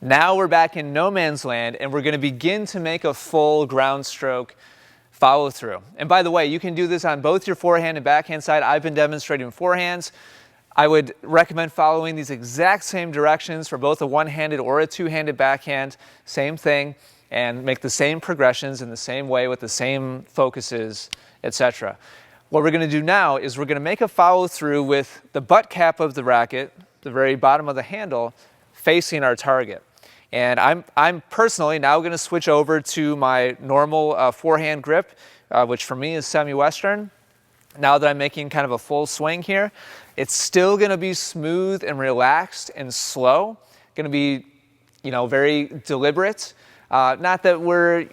Now we're back in no man's land and we're going to begin to make a full ground stroke follow through. And by the way, you can do this on both your forehand and backhand side. I've been demonstrating forehands. I would recommend following these exact same directions for both a one-handed or a two-handed backhand. Same thing, and make the same progressions in the same way with the same focuses, etc. What we're going to do now is we're going to make a follow through with the butt cap of the racket, the very bottom of the handle, facing our target. And I'm personally now going to switch over to my normal forehand grip, which for me is semi-western. Now that I'm making kind of a full swing here, it's still going to be smooth and relaxed and slow. Going to be, very deliberate. Not that we're,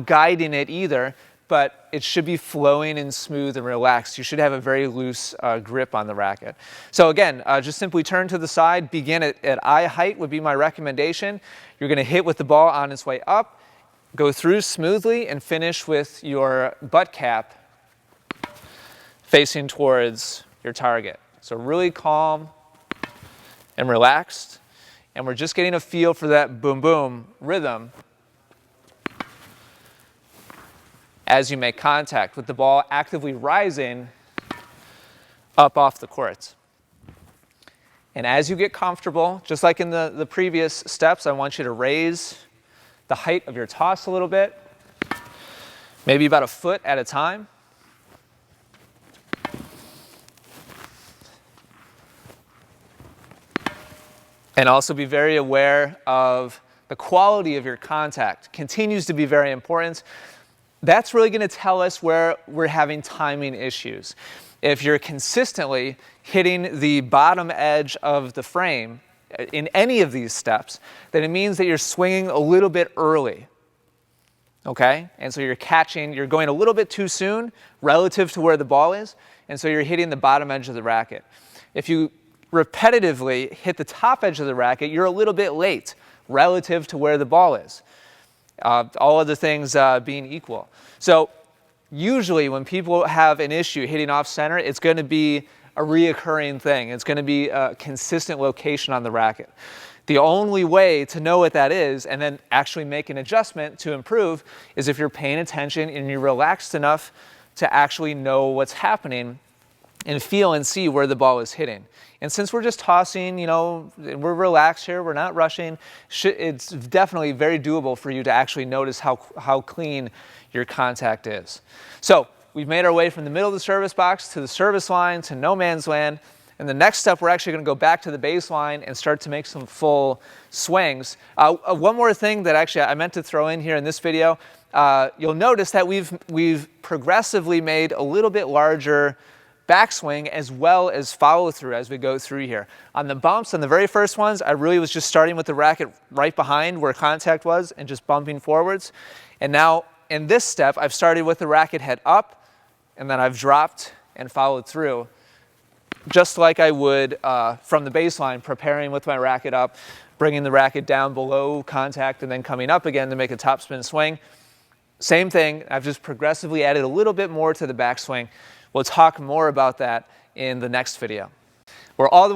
guiding it either, but it should be flowing and smooth and relaxed. You should have a very loose grip on the racket. So again, just simply turn to the side, begin at eye height would be my recommendation. You're going to hit with the ball on its way up, go through smoothly, and finish with your butt cap facing towards your target. So really calm and relaxed, and we're just getting a feel for that boom boom rhythm as you make contact with the ball actively rising up off the court. And as you get comfortable, just like in the previous steps, I want you to raise the height of your toss a little bit, maybe about a foot at a time. And also be very aware of the quality of your contact. Continues to be very important. That's really going to tell us where we're having timing issues. If you're consistently hitting the bottom edge of the frame in any of these steps, then it means that you're swinging a little bit early. Okay? And so you're going a little bit too soon relative to where the ball is, and so you're hitting the bottom edge of the racket. If you repetitively hit the top edge of the racket, you're a little bit late relative to where the ball is. All other things being equal. So usually when people have an issue hitting off center, it's going to be a reoccurring thing. It's going to be a consistent location on the racket. The only way to know what that is and then actually make an adjustment to improve is if you're paying attention and you're relaxed enough to actually know what's happening and feel and see where the ball is hitting. And since we're just tossing, we're relaxed here, we're not rushing, it's definitely very doable for you to actually notice how clean your contact is. So we've made our way from the middle of the service box to the service line to no man's land. And the next step, we're actually going to go back to the baseline and start to make some full swings. One more thing that actually I meant to throw in here in this video, you'll notice that we've progressively made a little bit larger backswing as well as follow through as we go through here. On the bumps, on the very first ones, I really was just starting with the racket right behind where contact was and just bumping forwards. And now in this step, I've started with the racket head up and then I've dropped and followed through just like I would from the baseline, preparing with my racket up, bringing the racket down below contact and then coming up again to make a topspin swing. Same thing, I've just progressively added a little bit more to the backswing. We'll talk more about that in the next video. We're all the way